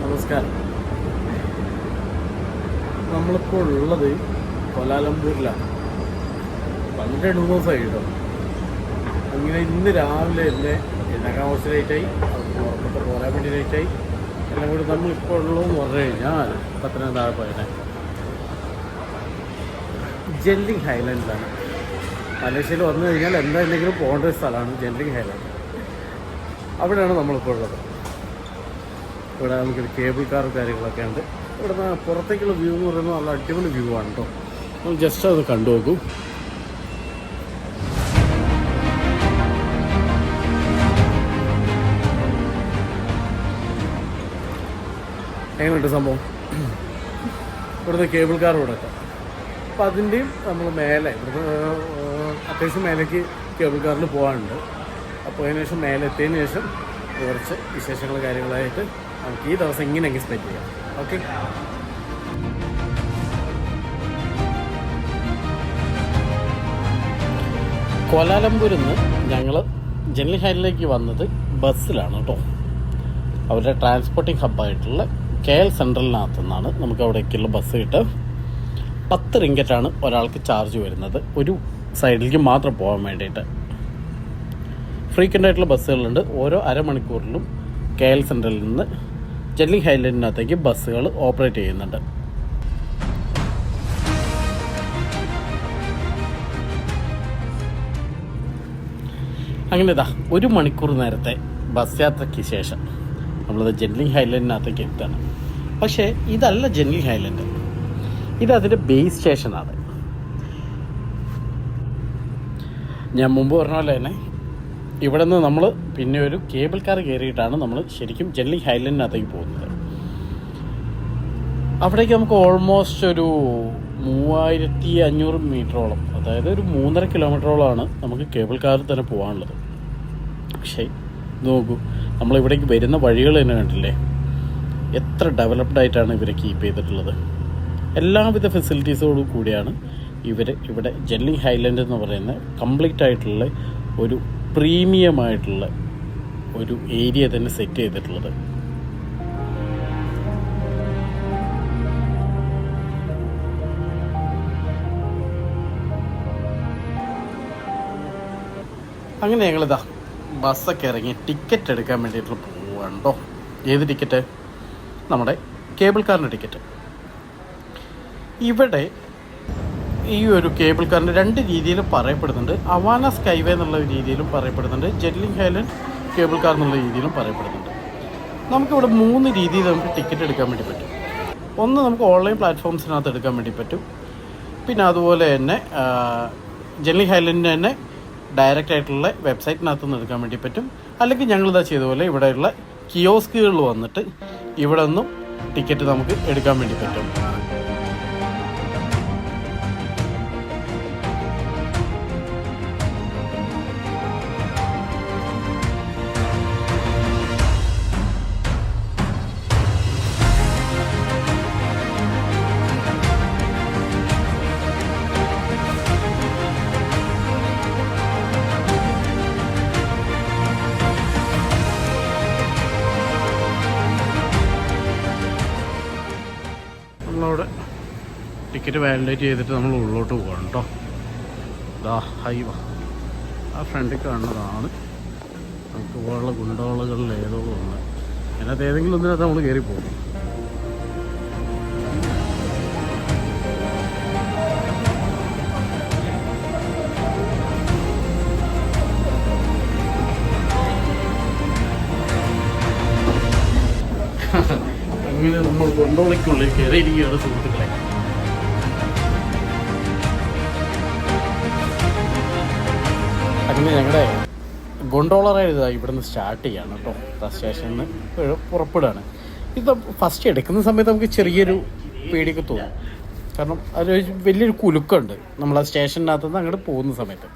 നമസ്കാരം. നമ്മളിപ്പോൾ ഉള്ളത് കോലാലംപൂരിലാണ്. 2 ദിവസമായി കേട്ടോ. അങ്ങനെ ഇന്ന് രാവിലെ തന്നെ എഴുന്നേക്കാൻ കുറച്ച് ലേറ്റായി, ഉറപ്പത്തെ പോരാൻ വേണ്ടി ലേറ്റായി. എല്ലാം കൂടി നമ്മളിപ്പോൾ ഉള്ളതെന്ന് പറഞ്ഞു കഴിഞ്ഞാൽ പത്തനംതിട്ട പോയനെ ജെല്ലിംഗ് ഹൈലൻഡിലാണ്. മലേഷ്യയിൽ വന്നു കഴിഞ്ഞാൽ എന്തെങ്കിലും പോകേണ്ട ഒരു സ്ഥലമാണ് ജെല്ലിംഗ് ഹൈലൻഡ്. അവിടെയാണ് നമ്മളിപ്പോൾ ഉള്ളത്. ഇവിടെ നമുക്കൊരു കേബിൾ കാറും കാര്യങ്ങളൊക്കെ ഉണ്ട്. ഇവിടെ നിന്ന് പുറത്തേക്കുള്ള വ്യൂ എന്ന് പറയുന്നത് നല്ല അടിപൊളി വ്യൂ ആണ് കേട്ടോ. നമ്മൾ ജസ്റ്റ് അത് കണ്ടു നോക്കൂ. എങ്ങനെയുണ്ട് സംഭവം? ഇവിടുന്ന് കേബിൾ കാർ ഇവിടെ എത്താം. അപ്പോൾ അതിൻ്റെയും നമ്മൾ മേലെ ഇവിടുന്ന് അത്യാവശ്യം മേലേക്ക് കേബിൾ കാറിൽ പോകാനുണ്ട്. അപ്പോൾ അതിന് ശേഷം മേലെ എത്തിയതിന് ശേഷം കുറച്ച് വിശേഷങ്ങൾ കാര്യങ്ങളായിട്ട് നമുക്ക് ഈ ദിവസം ഇങ്ങനെയെങ്കിൽ സ്പെൻഡ് ചെയ്യാം. ഓക്കെ, കോലാലംപൂരിൽ നിന്ന് ഞങ്ങൾ ജെല്ലിംഗ് ഹൈലൻഡിലേക്ക് വന്നത് ബസ്സിലാണ് കേട്ടോ. അവരുടെ ട്രാൻസ്പോർട്ടിംഗ് ഹബ്ബായിട്ടുള്ള KL സെൻട്രലിനകത്തു നിന്നാണ് നമുക്ക് അവിടേക്കുള്ള ബസ് കിട്ടുക. 10 റിങ്കറ്റാണ് ഒരാൾക്ക് ചാർജ് വരുന്നത്, ഒരു സൈഡിലേക്ക് മാത്രം പോകാൻ വേണ്ടിയിട്ട്. ഫ്രീക്വൻ്റ് ആയിട്ടുള്ള ബസ്സുകളുണ്ട്. ഓരോ അരമണിക്കൂറിലും KL സെൻട്രലിൽ നിന്ന് ജെല്ലിംഗ് ഹൈലൻഡിനകത്തേക്ക് ബസ്സുകൾ ഓപ്പറേറ്റ് ചെയ്യുന്നുണ്ട്. അങ്ങനെ ഇതാ 1 മണിക്കൂർ നേരത്തെ ബസ് യാത്രയ്ക്ക് ശേഷം നമ്മളത് ജെല്ലിംഗ് ഹൈലൻഡിനകത്തേക്ക് എത്താണ്. പക്ഷേ ഇതല്ല ജെല്ലിംഗ് ഹൈലൻഡ്, ഇത് അതിൻ്റെ ബേസ് സ്റ്റേഷനാണ്. ഞാൻ മുമ്പ് പറഞ്ഞ പോലെ തന്നെ ഇവിടെ നിന്ന് നമ്മൾ പിന്നെ ഒരു കേബിൾ കാർ കയറിയിട്ടാണ് നമ്മൾ ശരിക്കും ജെല്ലിംഗ് ഹൈലൻഡിനകത്തേക്ക് പോകുന്നത്. അവിടേക്ക് നമുക്ക് ഓൾമോസ്റ്റ് ഒരു 3500 മീറ്ററോളം, അതായത് ഒരു 3.5 കിലോമീറ്ററോളമാണ് നമുക്ക് കേബിൾ കാറിൽ തന്നെ പോകാനുള്ളത്. പക്ഷേ നോക്കൂ, നമ്മളിവിടേക്ക് വരുന്ന വഴികൾ തന്നെ കണ്ടില്ലേ, എത്ര ഡെവലപ്ഡ് ആയിട്ടാണ് ഇവരെ കീപ്പ് ചെയ്തിട്ടുള്ളത്. എല്ലാവിധ ഫെസിലിറ്റീസോടും കൂടിയാണ് ഇവർ ഇവിടെ ജെല്ലിംഗ് ഹൈലൻഡ് എന്ന് പറയുന്ന കംപ്ലീറ്റ് ആയിട്ടുള്ള ഒരു പ്രീമിയമായിട്ടുള്ള ഒരു ഏരിയ തന്നെ സെറ്റ് ചെയ്തിട്ടുള്ളത്. അങ്ങനെ ഞങ്ങളിതാ ബസ്സൊക്കെ ഇറങ്ങി ടിക്കറ്റ് എടുക്കാൻ വേണ്ടിയിട്ട് പോവാണ്ടോ. ഏത് ടിക്കറ്റ്? നമ്മുടെ കേബിൾ കാറിൻ്റെ ടിക്കറ്റ്. ഇവിടെ ഈ ഒരു കേബിൾ കാറിൻ്റെ 2 രീതിയിൽ പറയപ്പെടുന്നുണ്ട്. അവാന സ്കൈവേ എന്നുള്ള രീതിയിലും പറയപ്പെടുന്നുണ്ട്, ജെല്ലിംഗ് ഹൈലൻഡ് കേബിൾ കാർ എന്നുള്ള രീതിയിലും പറയപ്പെടുന്നുണ്ട്. നമുക്കിവിടെ 3 രീതിയിൽ നമുക്ക് ടിക്കറ്റ് എടുക്കാൻ വേണ്ടി പറ്റും. ഒന്ന്, നമുക്ക് ഓൺലൈൻ പ്ലാറ്റ്ഫോംസിനകത്ത് എടുക്കാൻ വേണ്ടി പറ്റും. പിന്നെ അതുപോലെ തന്നെ ജെല്ലിംഗ് ഹൈലൻഡിന് തന്നെ ഡയറക്റ്റ് ആയിട്ടുള്ള വെബ്സൈറ്റിനകത്ത് നിന്ന് എടുക്കാൻ വേണ്ടി പറ്റും. അല്ലെങ്കിൽ ഞങ്ങളിതാ ചെയ്തതുപോലെ ഇവിടെയുള്ള കിയോസ്കുകളിൽ വന്നിട്ട് ഇവിടെ നിന്നും ടിക്കറ്റ് നമുക്ക് എടുക്കാൻ വേണ്ടി പറ്റും. നമ്മളവിടെ ടിക്കറ്റ് വാലിഡേറ്റ് ചെയ്തിട്ട് നമ്മൾ ഉള്ളോട്ട് പോകണം കേട്ടോ. ഇതാ ഹൈവ ആ ഫ്രണ്ടിൽ കാണുന്നതാണ് നമുക്ക് പോകാനുള്ള ഗുണ്ടവളകളിൽ ഏതോ ഒന്ന്. അതിനകത്ത് ഏതെങ്കിലും ഒന്നിനകത്ത് നമ്മൾ കയറി പോകും. അങ്ങനെ നമ്മൾ ഗൊണ്ടോളയ്ക്കുള്ളിൽ കയറിയിരിക്കുകയാണ് സുഹൃത്തുക്കളെ. അങ്ങനെ ഞങ്ങളുടെ ഗൊണ്ടോള റൈഡ് ഇവിടുന്ന് സ്റ്റാർട്ട് ചെയ്യാണ് കേട്ടോ. ബസ് സ്റ്റേഷനിൽ നിന്ന് പുറപ്പെടുകയാണ്. ഇത് ഫസ്റ്റ് എടുക്കുന്ന സമയത്ത് നമുക്ക് ചെറിയൊരു പേടിയൊക്കെ തോന്നും. കാരണം അതിൽ വലിയൊരു കുലുക്കമുണ്ട് നമ്മൾ ആ സ്റ്റേഷനകത്തുനിന്ന് അങ്ങോട്ട് പോകുന്ന സമയത്ത്.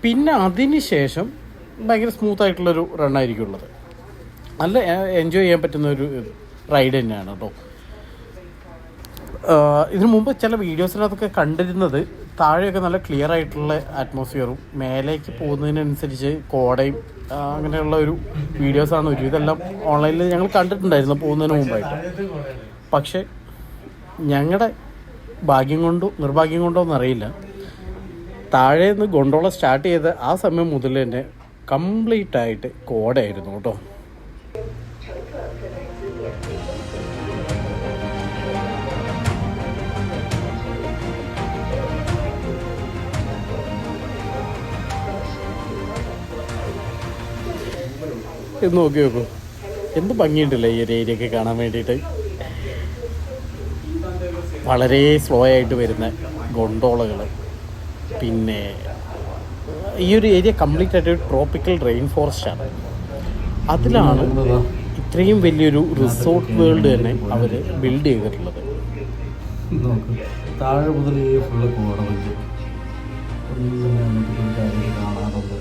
പിന്നെ അതിന് ശേഷം ഭയങ്കര സ്മൂത്തായിട്ടുള്ളൊരു റണ്ണായിരിക്കും ഉള്ളത്. നല്ല എൻജോയ് ചെയ്യാൻ പറ്റുന്ന ഒരു റൈഡ് തന്നെയാണ് കേട്ടോ. ഇതിനു മുമ്പ് ചില വീഡിയോസിനകത്തൊക്കെ കണ്ടിരുന്നത് താഴെയൊക്കെ നല്ല ക്ലിയർ ആയിട്ടുള്ള അറ്റ്മോസ്ഫിയറും മേലേക്ക് പോകുന്നതിനനുസരിച്ച് കോടയും അങ്ങനെയുള്ള ഒരു വീഡിയോസാണ് ഇതെല്ലാം ഓൺലൈനിൽ ഞങ്ങൾ കണ്ടിട്ടുണ്ടായിരുന്നു പോകുന്നതിന് മുമ്പായിട്ട്. പക്ഷേ ഞങ്ങളുടെ ഭാഗ്യം കൊണ്ടോ നിർഭാഗ്യം കൊണ്ടോ എന്നറിയില്ല, താഴെ നിന്ന് ഗൊണ്ടോള സ്റ്റാർട്ട് ചെയ്ത ആ സമയം മുതൽ തന്നെ കംപ്ലീറ്റ് ആയിട്ട് കോടയായിരുന്നു കേട്ടോ. ഇത് നോക്കി നോക്കൂ, എന്ത് ഭംഗിയുണ്ടല്ലേ ഈ ഒരു ഏരിയയൊക്കെ കാണാൻ വേണ്ടിയിട്ട്. വളരെ സ്ലോ ആയിട്ട് വരുന്ന ഗൊണ്ടോളകൾ. പിന്നെ ഈ ഒരു ഏരിയ കംപ്ലീറ്റ് ആയിട്ട് ട്രോപ്പിക്കൽ റെയിൻ ഫോറസ്റ്റാണ്. അതിലാണ് ഇത്രയും വലിയൊരു റിസോർട്ട് വേൾഡ് തന്നെ അവർ ബിൽഡ് ചെയ്തിട്ടുള്ളത്. താഴെ മുതൽ ഈ ഫുള്ള് കോട വയ്ക്കും കാണാറുണ്ട്.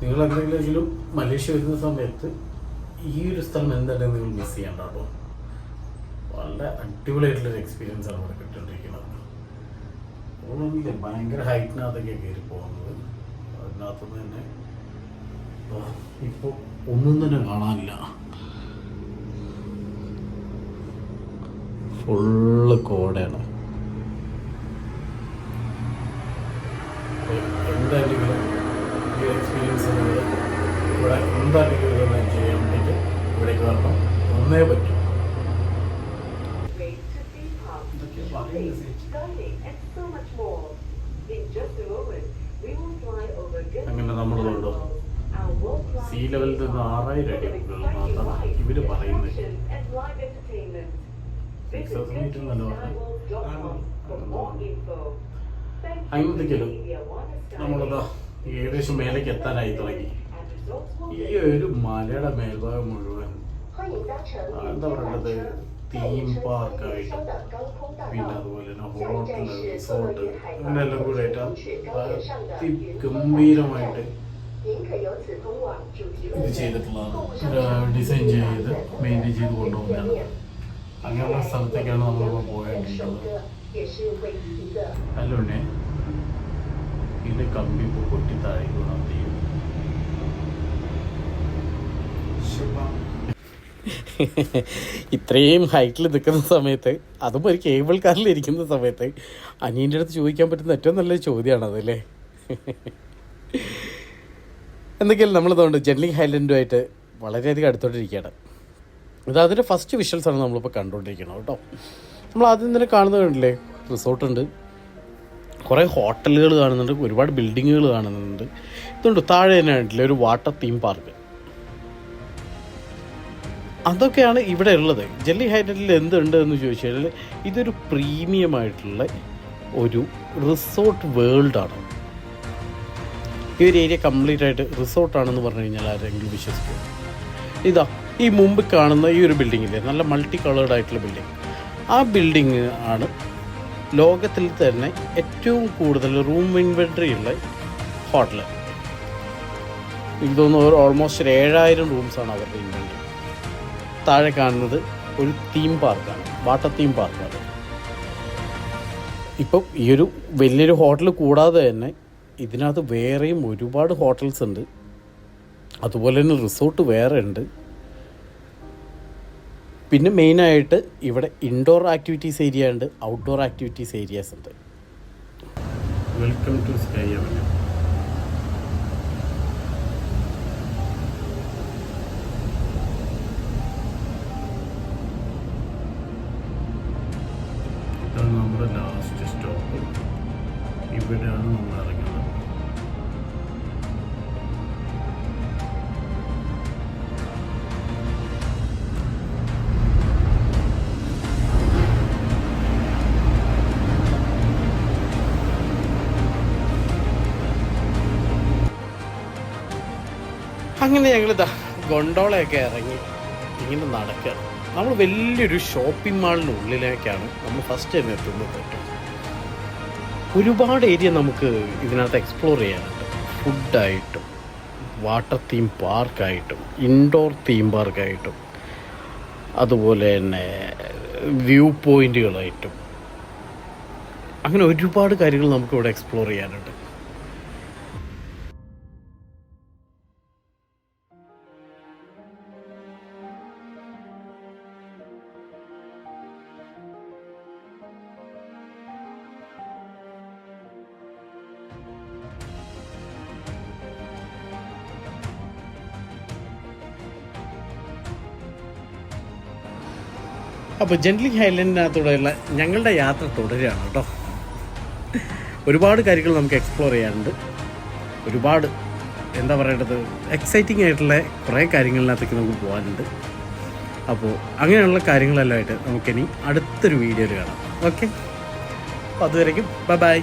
നിങ്ങൾ എന്തെങ്കിലും മലേഷ്യ വരുന്ന സമയത്ത് ഈ ഒരു സ്ഥലം എന്തായാലും നിങ്ങൾ മിസ് ചെയ്യണ്ട കേട്ടോ. വളരെ അടിപൊളിയായിട്ടുള്ളൊരു എക്സ്പീരിയൻസ് ആണ് ഇവിടെ കിട്ടിക്കൊണ്ടിരിക്കുന്നത്. അതുകൊണ്ടെങ്കിൽ ഭയങ്കര ഹൈറ്റിനകത്തൊക്കെ കയറി പോകുന്നത്. അതിനകത്തുനിന്ന് തന്നെ ഇപ്പോൾ ഒന്നും തന്നെ കാണാനില്ല, ഫുള്ള് കോടയാണ്. എന്തായാലും എക്സ്പീരിയൻസ് ഇവിടെ എന്താണെങ്കിലും ഇതൊന്നും ചെയ്യാൻ വേണ്ടിയിട്ട് ഇവിടേക്ക് വരണം, ഒന്നേ പറ്റും. അങ്ങനെ നമ്മളുണ്ടോ സീ ലെവലിൽ നിന്ന് 6000 അടി മാത്രമാണ് ഇവർ പറയുന്നത്. 6,000 മീറ്റർ എന്നല്ല പറഞ്ഞത്. അങ്ങനത്തേക്കലും നമ്മളതാ ഏകദേശം മേലേക്ക് എത്താനായി തുടങ്ങി. ഈ ഒരു മലയുടെ മേൽഭാഗം മുഴുവൻ എന്താ പറയുന്നത്, തീം പാർക്കായിട്ട്, പിന്നെ അതുപോലെ തന്നെ ഹോട്ടൽ, റിസോർട്ട്, അങ്ങനെ എല്ലാം കൂടെ അതിഗംഭീരമായിട്ട് ഇത് ചെയ്തിട്ടുള്ളതാണ്. ഡിസൈൻ ചെയ്ത് മെയിൻറ്റെയിൻ ചെയ്ത് കൊണ്ടുപോകുന്നതാണ്. അങ്ങനെയുള്ള സ്ഥലത്തേക്കാണ് നമ്മളിപ്പോൾ പോയിട്ടുള്ളത്. അല്ലോണ്ടേ ഇതിൻ്റെ കമ്പി ഇപ്പോൾ പൊട്ടി താഴേക്ക് വീണാൽ ചെയ്യും. ഇത്രയും ഹൈറ്റിൽ നിൽക്കുന്ന സമയത്ത്, അതും ഒരു കേബിൾ കാറിൽ ഇരിക്കുന്ന സമയത്ത് അനിയൻ്റെ അടുത്ത് ചോദിക്കാൻ പറ്റുന്ന ഏറ്റവും നല്ലൊരു ചോദ്യമാണതല്ലേ. എന്തൊക്കെയാലും നമ്മളിതുകൊണ്ട് ജെറ്റ്ലിംഗ് ഹൈലൻഡുമായിട്ട് വളരെയധികം അടുത്തോണ്ടിരിക്കുകയാണ്. ഇത് അതിൻ്റെ ഫസ്റ്റ് വിഷ്വൽസാണ് നമ്മളിപ്പോൾ കണ്ടുകൊണ്ടിരിക്കുന്നത് കേട്ടോ. നമ്മൾ ആദ്യം തന്നെ കാണുന്നത് കണ്ടില്ലേ, റിസോർട്ടുണ്ട്, കുറേ ഹോട്ടലുകൾ കാണുന്നുണ്ട്, ഒരുപാട് ബിൽഡിങ്ങുകൾ കാണുന്നുണ്ട്. ഇതുണ്ട് താഴെ തന്നെ ആയിട്ടില്ല ഒരു വാട്ടർ തീം പാർക്ക്. അതൊക്കെയാണ് ഇവിടെ ഉള്ളത്. ജെറ്റ്ലിംഗ് ഹൈലൻഡിൽ എന്തുണ്ട് എന്ന് ചോദിച്ചു കഴിഞ്ഞാൽ ഇതൊരു പ്രീമിയമായിട്ടുള്ള ഒരു റിസോർട്ട് വേൾഡാണ്. ഈ ഒരു ഏരിയ കംപ്ലീറ്റ് ആയിട്ട് റിസോർട്ടാണെന്ന് പറഞ്ഞു കഴിഞ്ഞാൽ ആരെങ്കിലും വിശ്വസിക്കും. ഇതാ ഈ മുമ്പ് കാണുന്ന ഈ ഒരു ബിൽഡിങ്ങില്ലേ, നല്ല മൾട്ടി കളേർഡ് ആയിട്ടുള്ള ബിൽഡിങ്, ആ ബിൽഡിങ് ആണ് ലോകത്തിൽ തന്നെ ഏറ്റവും കൂടുതൽ റൂം ഇൻവെൻട്രി ഉള്ള ഹോട്ടൽ. എനിക്ക് തോന്നുന്നു ഓൾമോസ്റ്റ് 7000 റൂംസാണ് അവരുടെ ഇൻവെൻട്രി. താഴെ കാണുന്നത് ഒരു തീം പാർക്കാണ്, വാട്ടർ തീം പാർക്കാണ്. ഇപ്പം ഈ ഒരു വലിയൊരു ഹോട്ടൽ കൂടാതെ തന്നെ ഇതിനകത്ത് വേറെയും ഒരുപാട് ഹോട്ടൽസ് ഉണ്ട്. അതുപോലെ തന്നെ റിസോർട്ട് വേറെ ഉണ്ട്. പിന്നെ മെയിനായിട്ട് ഇവിടെ ഇൻഡോർ ആക്ടിവിറ്റീസ് ഏരിയ ഉണ്ട്, ഔട്ട്ഡോർ ആക്ടിവിറ്റീസ് ഏരിയാസ് ഉണ്ട്. Welcome to Sky Avenue. ഇതാണ് നമ്മുടെ ലാസ്റ്റ് സ്റ്റോപ്പ്. ഇവിടെയാണ് നമ്മൾ ഇറങ്ങുന്നത്. അങ്ങനെ ഞങ്ങളിതാ ഗൊണ്ടോളയൊക്കെ ഇറങ്ങി ഇങ്ങനെ നടക്കുക. നമ്മൾ വലിയൊരു ഷോപ്പിംഗ് മാളിനുള്ളിലേക്കാണ് നമ്മൾ ഫസ്റ്റ് ടൈം എത്തുന്നത് കേട്ടോ. ഒരുപാട് ഏരിയ നമുക്ക് ഇതിനകത്ത് എക്സ്പ്ലോർ ചെയ്യാനുണ്ട്. ഫുഡായിട്ടും വാട്ടർ തീം പാർക്കായിട്ടും ഇൻഡോർ തീം പാർക്കായിട്ടും അതുപോലെ തന്നെ വ്യൂ പോയിൻറ്റുകളായിട്ടും അങ്ങനെ ഒരുപാട് കാര്യങ്ങൾ നമുക്കിവിടെ എക്സ്പ്ലോർ ചെയ്യാനുണ്ട്. അപ്പോൾ ജെൻറ്റ്ലിംഗ് ഹൈലൻഡിനകത്തൂടെയുള്ള ഞങ്ങളുടെ യാത്ര തുടരുകയാണ് കേട്ടോ. ഒരുപാട് കാര്യങ്ങൾ നമുക്ക് എക്സ്പ്ലോർ ചെയ്യാനുണ്ട്. ഒരുപാട് എന്താ പറയേണ്ടത്, എക്സൈറ്റിംഗ് ആയിട്ടുള്ള കുറേ കാര്യങ്ങളിനകത്തേക്ക് നമുക്ക് പോകാനുണ്ട്. അപ്പോൾ അങ്ങനെയുള്ള കാര്യങ്ങളെല്ലാം ആയിട്ട് നമുക്കിനി അടുത്തൊരു വീഡിയോയിൽ കാണാം. ഓക്കെ, അപ്പോൾ അതുവരേക്കും ബൈ ബൈ.